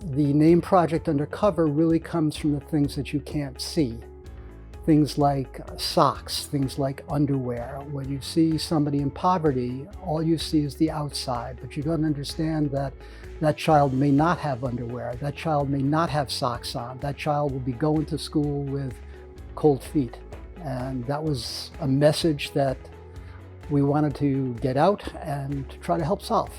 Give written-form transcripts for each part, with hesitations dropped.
The name Project Undercover really comes from the things that you can't see. Things like socks, things like underwear. When you see somebody in poverty, all you see is the outside, but you don't understand that that child may not have underwear, that child may not have socks on, that child will be going to school with cold feet. And that was a message that we wanted to get out and to try to help solve.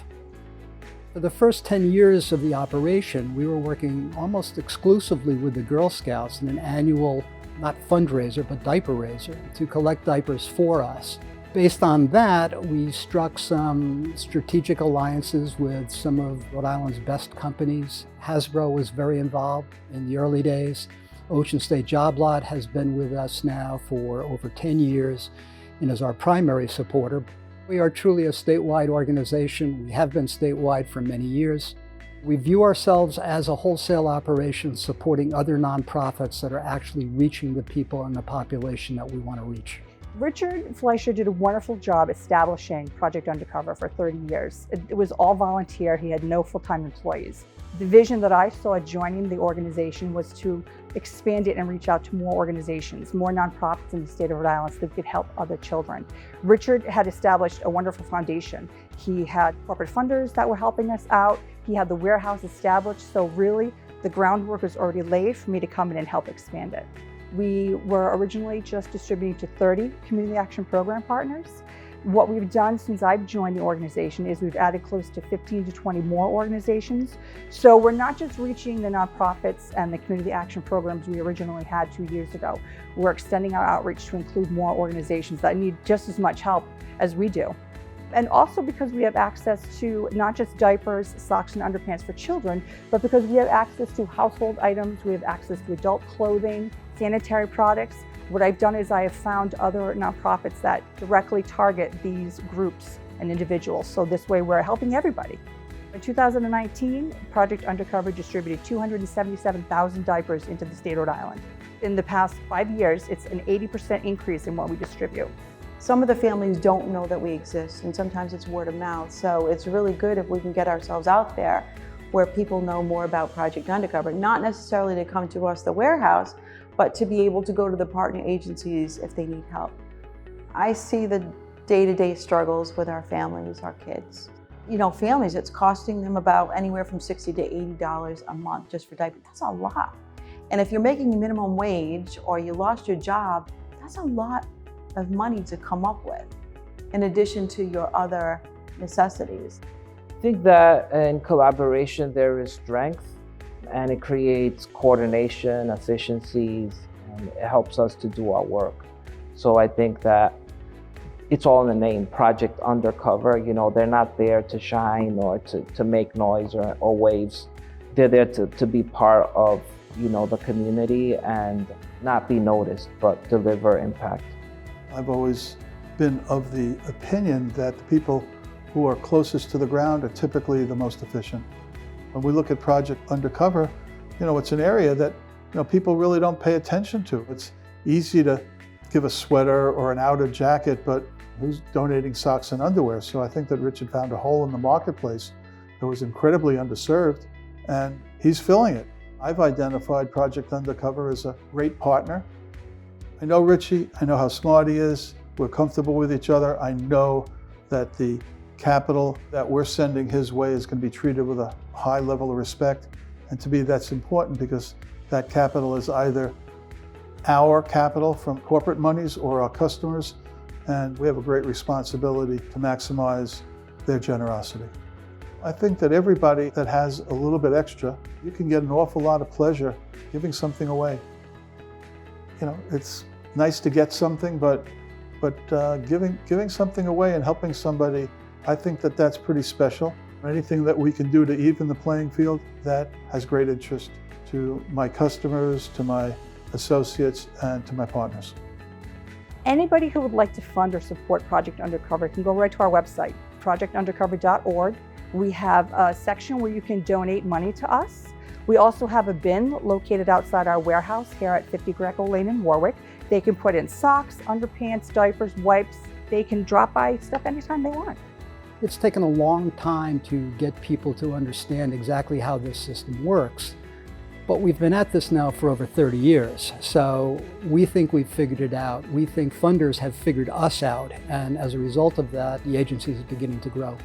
For the first 10 years of the operation, we were working almost exclusively with the Girl Scouts in an annual, not fundraiser, but diaper raiser to collect diapers for us. Based on that, we struck some strategic alliances with some of Rhode Island's best companies. Hasbro was very involved in the early days. Ocean State Job Lot has been with us now for over 10 years and is our primary supporter. We are truly a statewide organization. We have been statewide for many years. We view ourselves as a wholesale operation supporting other nonprofits that are actually reaching the people and the population that we want to reach. Richard Fleischer did a wonderful job establishing Project Undercover for 30 years. It was all volunteer. He had no full-time employees. The vision that I saw joining the organization was to expand it and reach out to more organizations, more nonprofits in the state of Rhode Island so that we could help other children. Richard had established a wonderful foundation. He had corporate funders that were helping us out. He had the warehouse established, so really the groundwork was already laid for me to come in and help expand it. We were originally just distributing to 30 community action program partners. What we've done since I've joined the organization is we've added close to 15 to 20 more organizations. So we're not just reaching the nonprofits and the community action programs we originally had 2 years ago. We're extending our outreach to include more organizations that need just as much help as we do. And also because we have access to not just diapers, socks, and underpants for children, but because we have access to household items, we have access to adult clothing, sanitary products. What I've done is I have found other nonprofits that directly target these groups and individuals. So this way we're helping everybody. In 2019, Project Undercover distributed 277,000 diapers into the state of Rhode Island. In the past 5 years, it's an 80% increase in what we distribute. Some of the families don't know that we exist, and sometimes it's word of mouth. So it's really good if we can get ourselves out there where people know more about Project Undercover, not necessarily to come to us, the warehouse, but to be able to go to the partner agencies if they need help. I see the day-to-day struggles with our families, our kids. You know, families, it's costing them about anywhere from $60 to $80 a month just for diapers. That's a lot. And if you're making minimum wage or you lost your job, that's a lot of money to come up with, in addition to your other necessities. I think that in collaboration there is strength, and it creates coordination, efficiencies, and it helps us to do our work. So I think that it's all in the name, Project Undercover. You know, they're not there to shine or to make noise or waves. They're there to be part of, you know, the community and not be noticed, but deliver impact. I've always been of the opinion that the people who are closest to the ground are typically the most efficient. When we look at Project Undercover, you know, it's an area that, you know, people really don't pay attention to. It's easy to give a sweater or an outer jacket, but who's donating socks and underwear? So I think that Richard found a hole in the marketplace that was incredibly underserved, and he's filling it. I've identified Project Undercover as a great partner. I know Richie, I know how smart he is, we're comfortable with each other. I know that the capital that we're sending his way is going to be treated with a high level of respect. And to me, that's important because that capital is either our capital from corporate monies or our customers, and we have a great responsibility to maximize their generosity. I think that everybody that has a little bit extra, you can get an awful lot of pleasure giving something away. You know, it's nice to get something, but giving something away and helping somebody, I think that that's pretty special. Anything that we can do to even the playing field, that has great interest to my customers, to my associates, and to my partners. Anybody who would like to fund or support Project Undercover can go right to our website, projectundercover.org. We have a section where you can donate money to us. We also have a bin located outside our warehouse here at 50 Greco Lane in Warwick. They can put in socks, underpants, diapers, wipes. They can drop by stuff anytime they want. It's taken a long time to get people to understand exactly how this system works. But we've been at this now for over 30 years, so we think we've figured it out. We think funders have figured us out, and as a result of that, the agency is beginning to grow.